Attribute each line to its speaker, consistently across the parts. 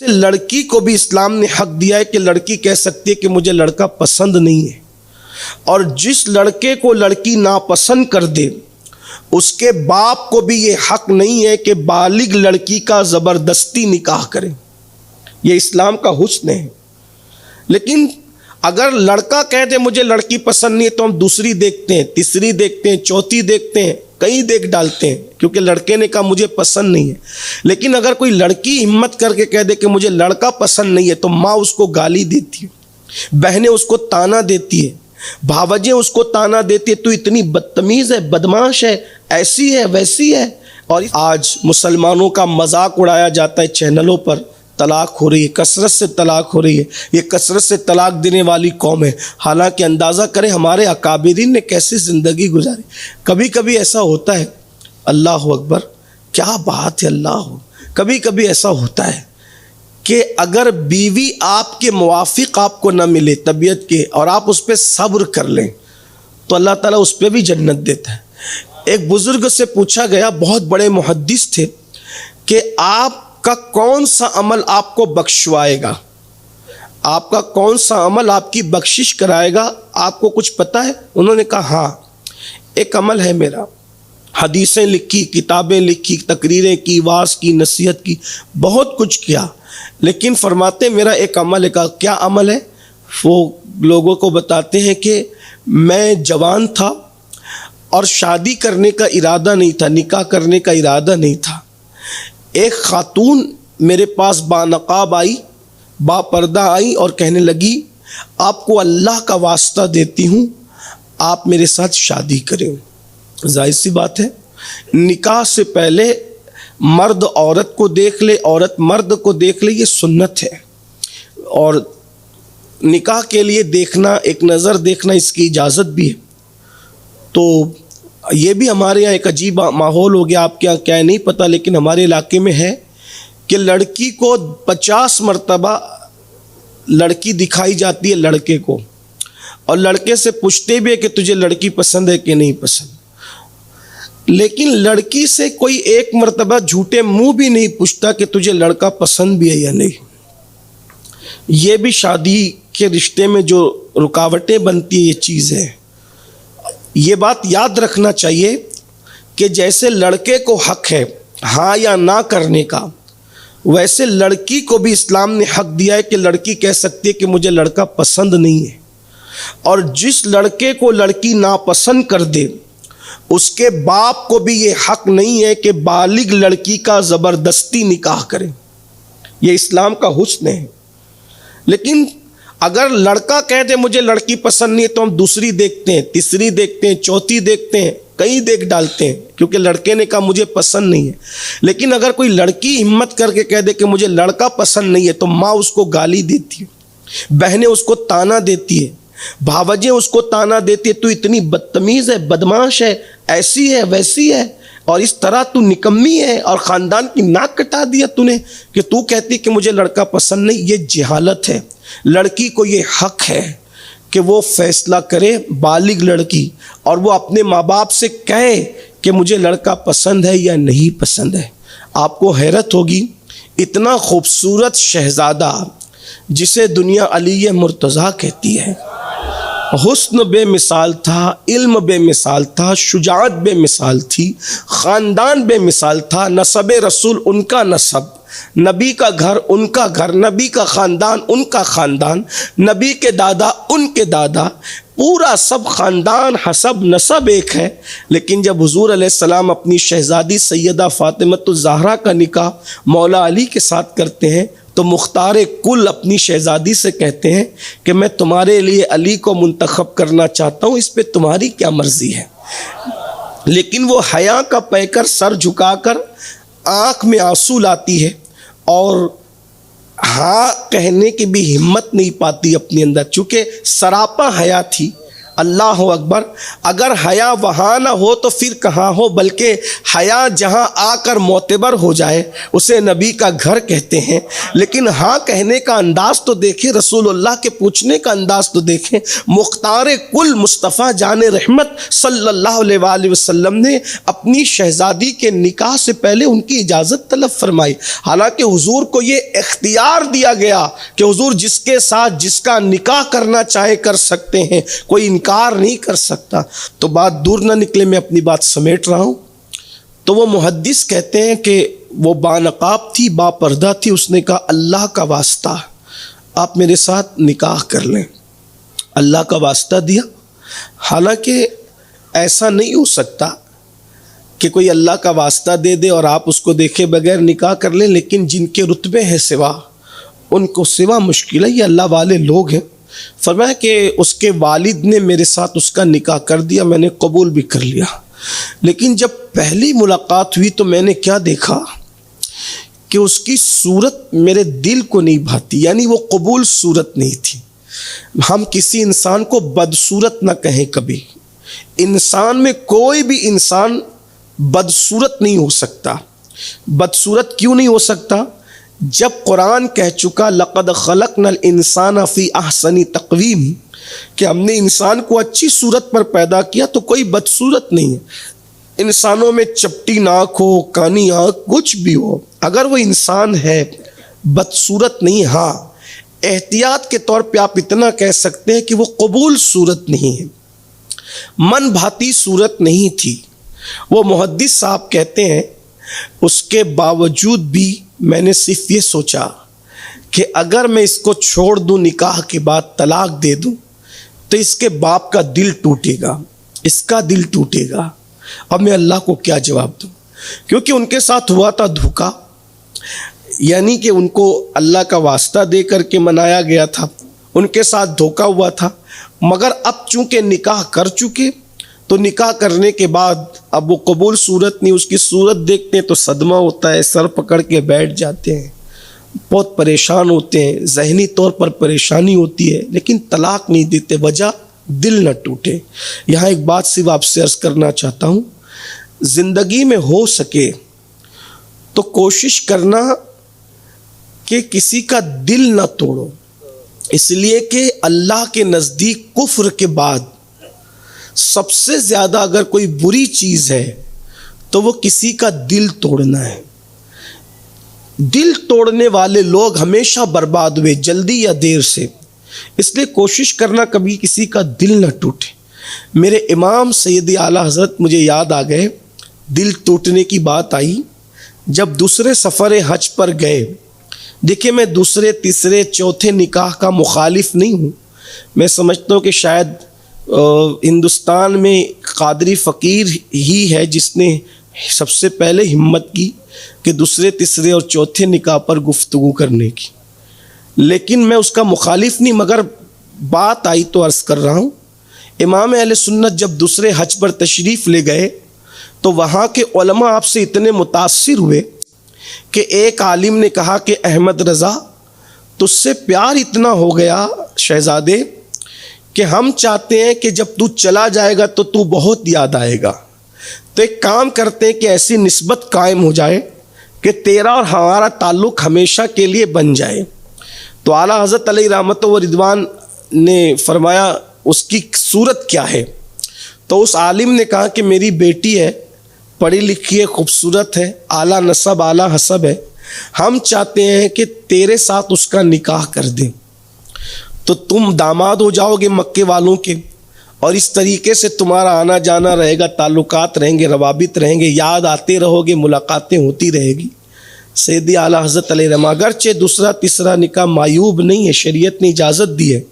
Speaker 1: लड़की को भी इस्लाम ने हक दिया है कि लड़की कह सकती है कि मुझे लड़का पसंद नहीं है, और जिस लड़के को लड़की नापसंद कर दे उसके बाप को भी ये हक नहीं है कि बालिग लड़की का ज़बरदस्ती निकाह करे। ये इस्लाम का हुस्न है। लेकिन अगर लड़का कह दे मुझे लड़की पसंद नहीं है, तो हम दूसरी देखते हैं, तीसरी देखते हैं, चौथी देखते हैं, कई देख डालते हैं, क्योंकि लड़के ने कहा मुझे पसंद नहीं है। लेकिन अगर कोई लड़की हिम्मत करके कह दे कि मुझे लड़का पसंद नहीं है, तो माँ उसको गाली देती है, बहनें उसको ताना देती है, भावजें उसको ताना देती है, तू इतनी बदतमीज़ है, बदमाश है, ऐसी है, वैसी है। और आज मुसलमानों का मजाक उड़ाया जाता है चैनलों पर, तलाक हो रही है, कसरत से तलाक हो रही है, ये कसरत से तलाक देने वाली कौम है। हालांकि अंदाज़ा करें हमारे अकाबिरीन ने कैसी ज़िंदगी गुजारी। कभी कभी ऐसा होता है, अल्लाह अकबर, क्या बात है, अल्लाह। कभी कभी ऐसा होता है कि अगर बीवी आपके मुवाफिक आपको न मिले तबीयत के, और आप उस पर सब्र कर लें, तो अल्लाह ताला उस पर भी जन्नत देता है। एक बुज़ुर्ग से पूछा गया, बहुत बड़े मुहद्दिस थे, कि आपका कौन सा अमल आपको बख्शवाएगा, आपका कौन सा अमल आपकी बख्शिश कराएगा, आपको कुछ पता है? उन्होंने कहा हाँ, एक अमल है मेरा, हदीसें लिखी, किताबें लिखी, तकरीरें की, वाज की, नसीहत की, बहुत कुछ किया, लेकिन फरमाते मेरा एक अमल है। का क्या अमल है? वो लोगों को बताते हैं कि मैं जवान था और शादी करने का इरादा नहीं था, निकाह करने का इरादा नहीं था। एक खातून मेरे पास बानकाब आई, बापर्दा आई और कहने लगी, आपको अल्लाह का वास्ता देती हूँ, आप मेरे साथ शादी करें। जाहिर सी बात है, निकाह से पहले मर्द औरत को देख ले, औरत मर्द को देख ले, ये सुन्नत है। और निकाह के लिए देखना, एक नज़र देखना, इसकी इजाज़त भी है। तो ये भी हमारे यहाँ एक अजीब माहौल हो गया, आपके यहाँ क्या है नहीं पता, लेकिन हमारे इलाके में है कि लड़की को 50 मरतबा लड़की दिखाई जाती है लड़के को, और लड़के से पूछते भी है कि तुझे लड़की पसंद है कि नहीं पसंद। लेकिन लड़की से कोई एक मरतबा झूठे मुंह भी नहीं पूछता कि तुझे लड़का पसंद भी है या नहीं। ये भी शादी के रिश्ते में जो रुकावटें बनती है, ये चीज़ है। ये बात याद रखना चाहिए कि जैसे लड़के को हक है हाँ या ना करने का, वैसे लड़की को भी इस्लाम ने हक दिया है कि लड़की कह सकती है कि मुझे लड़का पसंद नहीं है, और जिस लड़के को लड़की नापसंद कर दे उसके बाप को भी ये हक नहीं है कि बालिग लड़की का ज़बरदस्ती निकाह करे। ये इस्लाम का हुस्न है। लेकिन अगर लड़का कह दे मुझे लड़की पसंद नहीं है, तो हम दूसरी देखते हैं, तीसरी देखते हैं, चौथी देखते हैं, कई देख डालते हैं, क्योंकि लड़के ने कहा मुझे पसंद नहीं है। लेकिन अगर कोई लड़की हिम्मत करके कह दे कि मुझे लड़का पसंद नहीं है, तो माँ उसको गाली देती है, बहनें उसको ताना देती है, भावजें उसको ताना देती है, तू इतनी बदतमीज़ है, बदमाश है, ऐसी है, वैसी है, और इस तरह तू निकम्मी है, और ख़ानदान की नाक कटा दिया तूने कि तू कहती कि मुझे लड़का पसंद नहीं। ये जहालत है। लड़की को ये हक है कि वो फैसला करे, बालिग लड़की, और वो अपने माँ बाप से कहे कि मुझे लड़का पसंद है या नहीं पसंद है। आपको हैरत होगी, इतना खूबसूरत शहज़ादा जिसे दुनिया अली मुर्तज़ा कहती है, हुस्न बेमिसाल था, इल्म बेमिसाल था, शुजाअत बेमिसाल थी, ख़ानदान बेमिसाल था, नसब रसूल उनका नसब, नबी का घर उनका घर, नबी का ख़ानदान उनका ख़ानदान, नबी के दादा उनके दादा, पूरा सब ख़ानदान हसब नसब एक है। लेकिन जब हुज़ूर अलैहिस्सलाम अपनी शहज़ादी सैयदा फ़ातिमतुज़ ज़हरा का निकाह मौला अली के साथ करते हैं, तो मुख्तार कुल अपनी शहज़ादी से कहते हैं कि मैं तुम्हारे लिए अली को मुंतखब करना चाहता हूँ, इस पर तुम्हारी क्या मर्ज़ी है। लेकिन वो हया का पैकर सर झुकाकर आँख में आंसू लाती है, और हाँ कहने की भी हिम्मत नहीं पाती अपने अंदर, चूँकि सरापा हया थी, अल्लाह अकबर। अगर हया वहाँ ना हो तो फिर कहाँ हो, बल्कि हया जहाँ आकर मोतबर हो जाए उसे नबी का घर कहते हैं। लेकिन हाँ कहने का अंदाज़ तो देखें, रसूलुल्लाह के पूछने का अंदाज़ तो देखें। मुख्तार कुल मुस्तफ़ा जान रहमत सल्लल्लाहु अलैहि वसल्लम ने अपनी शहज़ादी के निकाह से पहले उनकी इजाज़त तलब फरमाई। हालांकि हुजूर को ये इख्तियार दिया गया कि हुजूर जिसके साथ जिसका निकाह करना चाहे कर सकते हैं, कोई इनकार नहीं कर सकता। तो बात दूर ना निकले, मैं अपनी बात समेट रहा हूँ। तो वो मुहद्दिस कहते हैं कि वो बानकाब थी, बापर्दा थी। उसने कहा अल्लाह का वास्ता आप मेरे साथ निकाह कर लें। अल्लाह का वास्ता दिया। हालांकि ऐसा नहीं हो सकता कि कोई अल्लाह का वास्ता दे दे और आप उसको देखे बगैर निकाह कर लें, लेकिन जिनके रुतबे हैं सिवा, उनको सिवा मुश्किल है, ये अल्लाह वाले लोग हैं। फरमाया कि उसके वालिद ने मेरे साथ उसका निकाह कर दिया, मैंने कबूल भी कर लिया। लेकिन जब पहली मुलाकात हुई तो मैंने क्या देखा कि उसकी सूरत मेरे दिल को नहीं भाती, यानी वो कबूल सूरत नहीं थी। हम किसी इंसान को बदसूरत ना कहें कभी। इंसान में कोई भी इंसान बदसूरत नहीं हो सकता। बदसूरत क्यों नहीं हो सकता? जब कुरान कह चुका लक़द खलक़नल इंसान फ़ी अहसनी तक़वीम, कि हमने इंसान को अच्छी सूरत पर पैदा किया, तो कोई बदसूरत नहीं है। इंसानों में चपटी नाक हो, कानी आँख, कुछ भी हो, अगर वो इंसान है बदसूरत नहीं। हाँ, एहतियात के तौर पे आप इतना कह सकते हैं कि वो कबूल सूरत नहीं है, मन भाती सूरत नहीं थी। वो मुहद्दिस साहब कहते हैं उसके बावजूद भी मैंने सिर्फ ये सोचा कि अगर मैं इसको छोड़ दूं, निकाह के बाद तलाक दे दूं, तो इसके बाप का दिल टूटेगा, इसका दिल टूटेगा। अब मैं अल्लाह को क्या जवाब दूं? क्योंकि उनके साथ हुआ था धोखा, यानी कि उनको अल्लाह का वास्ता दे करके मनाया गया था, उनके साथ धोखा हुआ था। मगर अब चूंकि निकाह कर चुके, तो निकाह करने के बाद अब वो कबूल सूरत नहीं, उसकी सूरत देखते हैं तो सदमा होता है, सर पकड़ के बैठ जाते हैं, बहुत परेशान होते हैं, ज़हनी तौर पर परेशानी होती है, लेकिन तलाक नहीं देते, वजह दिल न टूटे। यहाँ एक बात सिर्फ आपसे अर्ज़ करना चाहता हूँ, ज़िंदगी में हो सके तो कोशिश करना कि किसी का दिल न तोड़ो, इसलिए कि अल्लाह के नज़दीक कुफ्र के बाद सबसे ज़्यादा अगर कोई बुरी चीज़ है तो वो किसी का दिल तोड़ना है। दिल तोड़ने वाले लोग हमेशा बर्बाद हुए, जल्दी या देर से। इसलिए कोशिश करना कभी किसी का दिल न टूटे। मेरे इमाम सैयद आला हज़रत मुझे याद आ गए, दिल टूटने की बात आई जब दूसरे सफ़र हज पर गए। देखिए, मैं दूसरे तीसरे चौथे निकाह का मुखालिफ नहीं हूँ। मैं समझता हूँ कि शायद हिंदुस्तान में कादरी फ़कीर ही है जिसने सबसे पहले हिम्मत की कि दूसरे तीसरे और चौथे निकाह पर गुफ्तगू करने की। लेकिन मैं उसका मुखालिफ नहीं, मगर बात आई तो अर्ज़ कर रहा हूँ। इमाम अहले सुन्नत जब दूसरे हज पर तशरीफ़ ले गए तो वहाँ के उलमा आपसे इतने मुतासिर हुए कि एक आलिम ने कहा कि अहमद रज़ा, तुझसे प्यार इतना हो गया शहज़ादे कि हम चाहते हैं कि जब तू चला जाएगा तो तू बहुत याद आएगा। तो एक काम करते हैं कि ऐसी निस्बत कायम हो जाए कि तेरा और हमारा ताल्लुक़ हमेशा के लिए बन जाए। तो आला हज़रत अलैहि रहमत व रिदवान ने फरमाया उसकी सूरत क्या है? तो उस आलिम ने कहा कि मेरी बेटी है, पढ़ी लिखी है, खूबसूरत है, आला नसब आला हसब है, हम चाहते हैं कि तेरे साथ उसका निकाह कर दें, तो तुम दामाद हो जाओगे मक्के वालों के, और इस तरीके से तुम्हारा आना जाना रहेगा, ताल्लुकात रहेंगे, रवाबित रहेंगे, याद आते रहोगे, मुलाकातें होती रहेगी। सैयदी आला हज़रत अलैहि रहमा, अगरचे दूसरा तीसरा निकाह मायूब नहीं है, शरीयत ने इजाज़त दी है,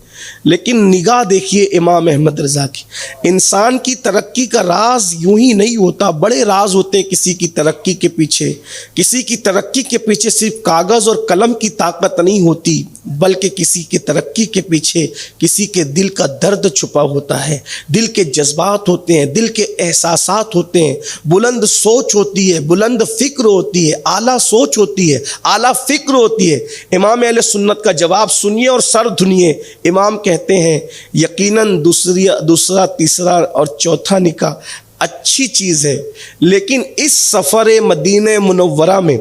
Speaker 1: लेकिन निगाह देखिए इमाम अहमद रज़ा की। इंसान की तरक्की का राज यूं ही नहीं होता, बड़े राज होते हैं किसी की तरक्की के पीछे। किसी की तरक्की के पीछे सिर्फ कागज़ और कलम की ताकत नहीं होती, बल्कि किसी की तरक्की के पीछे किसी के दिल का दर्द छुपा होता है, दिल के जज्बात होते हैं, दिल के एहसासात होते हैं, बुलंद सोच होती है, बुलंद फिक्र होती है, आला सोच होती है, आला फिक्र होती है। इमाम अहले सुन्नत का जवाब सुनिए और सर धुनिए। इमाम कहते हैं यकीनन दूसरा तीसरा और चौथा निकाह अच्छी चीज़ है, लेकिन इस सफ़र मदीने मुनव्वरा में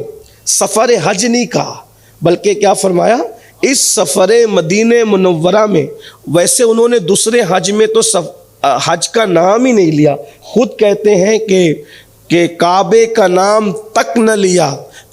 Speaker 1: सफ़र हज नहीं कहा, बल्कि क्या फरमाया, इस सफ़र मदीने मुनव्वरा में। वैसे उन्होंने दूसरे हज में तो हज का नाम ही नहीं लिया, खुद कहते हैं कि काबे का नाम तक न लिया,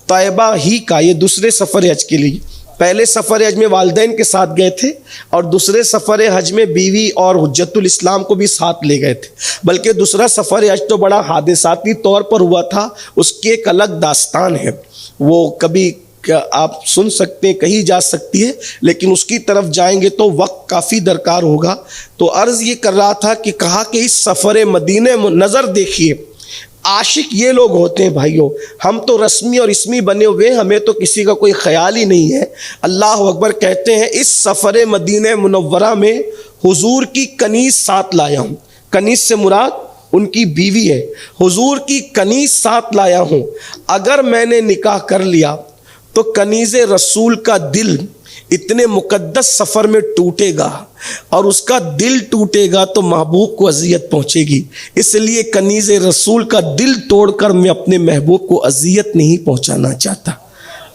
Speaker 1: तैबा ही का। ये दूसरे सफ़र हज के लिए, पहले सफ़र हज में वालिदैन के साथ गए थे और दूसरे सफ़र हज में बीवी और हुज्जतुल इस्लाम को भी साथ ले गए थे। बल्कि दूसरा सफ़र हज तो बड़ा हादसाती तौर पर हुआ था, उसकी एक अलग दास्तान है, वो कभी आप सुन सकते हैं, कही जा सकती है, लेकिन उसकी तरफ जाएंगे तो वक्त काफ़ी दरकार होगा। तो अर्ज़ ये कर रहा था कि कहा कि इस सफ़र मदीने में नज़र देखिए, आशिक ये लोग होते हैं भाइयों, हम तो रस्मी और इसमी बने हुए, हमें तो किसी का कोई ख्याल ही नहीं है। अल्लाह अकबर कहते हैं इस सफ़र मदीने मुनव्वरा में हुजूर की कनीज़ साथ लाया हूँ। कनीज़ से मुराद उनकी बीवी है। हुजूर की कनीज़ साथ लाया हूँ। अगर मैंने निकाह कर लिया तो कनीज़ रसूल का दिल इतने मुकद्दस सफ़र में टूटेगा, और उसका दिल टूटेगा तो महबूब को अजियत पहुँचेगी। इसलिए कनीज़ रसूल का दिल तोड़कर मैं अपने महबूब को अजियत नहीं पहुँचाना चाहता।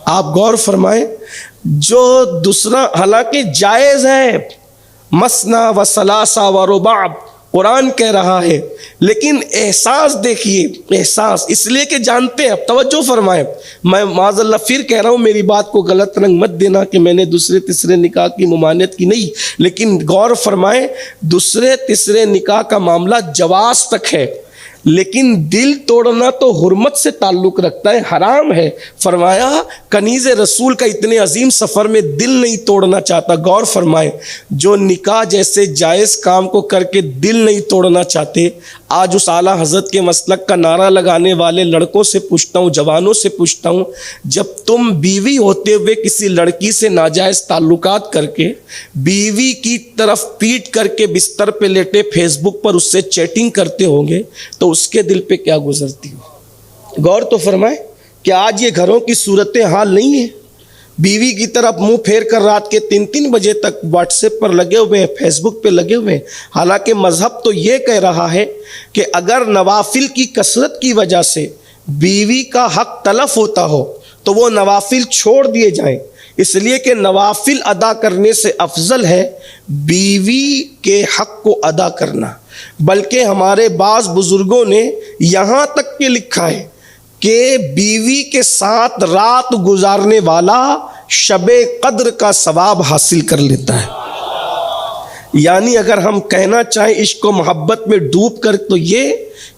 Speaker 1: आप गौर फरमाएं, जो दूसरा हालांकि जायज़ है, मसना व सलासा व रुबाब कुरान कह रहा है, लेकिन एहसास देखिए, एहसास इसलिए कि जानते हैं। अब तवज्जो फरमाएं, मैं माज़अल्लाह फिर कह रहा हूँ, मेरी बात को गलत रंग मत देना कि मैंने दूसरे तीसरे निकाह की मुमानियत की, नहीं, लेकिन गौर फरमाएं, दूसरे तीसरे निकाह का मामला जवाज़ तक है, लेकिन दिल तोड़ना तो हुर्मत से ताल्लुक़ रखता है, हराम है। फरमाया कनीज़ रसूल का इतने अजीम सफ़र में दिल नहीं तोड़ना चाहता। गौर फरमाए, जो निकाह जैसे जायज़ काम को करके दिल नहीं तोड़ना चाहते, आज उस आला हज़रत के मसलक का नारा लगाने वाले लड़कों से पूछता हूँ, जवानों से पूछता हूँ, जब तुम बीवी होते हुए किसी लड़की से नाजायज़ ताल्लुकात करके बीवी की तरफ पीट करके बिस्तर पे लेटे फेसबुक पर उससे चैटिंग करते होंगे तो उसके दिल पे क्या गुजरती हो। गौर तो फरमाए कि आज ये घरों की सूरत हाल नहीं है। बीवी की तरफ मुंह फेर कर रात के 3-3 बजे तक व्हाट्सएप पर लगे हुए हैं, फेसबुक पे लगे हुए हैं। हालांकि मज़हब तो ये कह रहा है कि अगर नवाफिल की कसरत की वजह से बीवी का हक तलफ होता हो तो वो नवाफिल छोड़ दिए जाएं, इसलिए कि नवाफिल अदा करने से अफजल है बीवी के हक को अदा करना। बल्कि हमारे बाज़ बुज़ुर्गों ने यहाँ तक के लिखा है कि बीवी के साथ रात गुजारने वाला शबे कद्र का सवाब हासिल कर लेता है। यानी अगर हम कहना चाहें इश्क व मोहब्बत में डूब कर, तो ये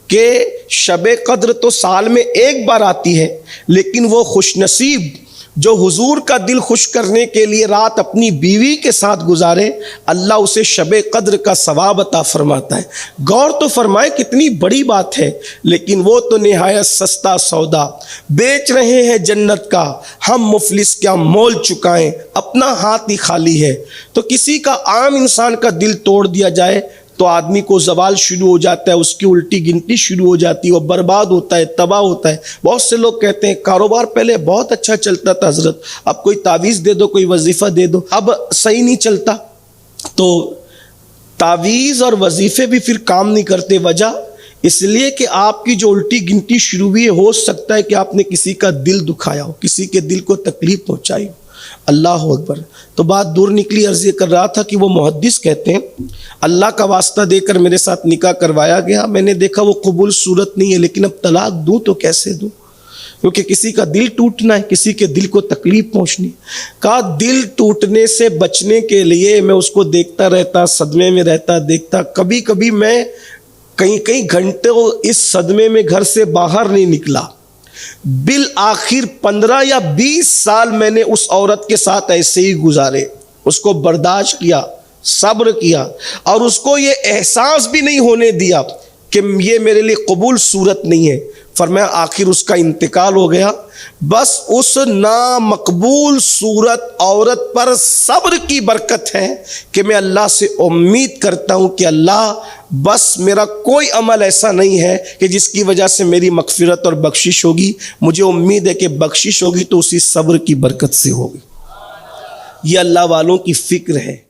Speaker 1: कि शबे कद्र तो साल में एक बार आती है, लेकिन वो खुशनसीब जो हुजूर का दिल खुश करने के लिए रात अपनी बीवी के साथ गुजारे, अल्लाह उसे शबे कद्र का सवाब अता फरमाता है। गौर तो फरमाए कितनी बड़ी बात है, लेकिन वो तो निहायत सस्ता सौदा बेच रहे हैं जन्नत का, हम मुफलिस क्या मोल चुकाएं, अपना हाथ ही खाली है। तो किसी का आम इंसान का दिल तोड़ दिया जाए तो आदमी को जवाल शुरू हो जाता है, उसकी उल्टी गिनती शुरू हो जाती है, वो बर्बाद होता है, तबाह होता है। बहुत से लोग कहते हैं कारोबार पहले बहुत अच्छा चलता था हजरत, अब कोई तावीज़ दे दो, कोई वजीफ़ा दे दो, अब सही नहीं चलता। तो तावीज़ और वजीफ़े भी फिर काम नहीं करते। वजह इसलिए कि आपकी जो उल्टी गिनती शुरू हुई है, हो सकता है कि आपने किसी का दिल दुखाया हो, किसी के दिल को तकलीफ पहुँचाई हो। अल्लाह अकबर। तो बात दूर निकली, अर्ज़ कर रहा था कि वो मुहद्दिस कहते हैं अल्लाह का वास्ता देकर मेरे साथ निकाह करवाया गया, मैंने देखा वो कबूल सूरत नहीं है, लेकिन अब तलाक दूँ तो कैसे दूँ, क्योंकि किसी का दिल टूटना है, किसी के दिल को तकलीफ पहुँचनी। का दिल टूटने से बचने के लिए मैं उसको देखता रहता, सदमे में रहता, देखता। कभी कभी मैं कई घंटों इस सदमे में घर से बाहर नहीं निकला। बिल आखिर 15 या 20 साल मैंने उस औरत के साथ ऐसे ही गुजारे, उसको बर्दाश्त किया, सब्र किया, और उसको ये एहसास भी नहीं होने दिया कि ये मेरे लिए कबूल सूरत नहीं है। फरमाया आखिर उसका इंतकाल हो गया। बस उस नामकबूल सूरत औरत पर सब्र की बरकत है कि मैं अल्लाह से उम्मीद करता हूँ कि अल्लाह बस मेरा कोई अमल ऐसा नहीं है कि जिसकी वजह से मेरी मगफिरत और बख्शिश होगी। मुझे उम्मीद है कि बख्शिश होगी तो उसी सब्र की बरकत से होगी। ये अल्लाह वालों की फ़िक्र है।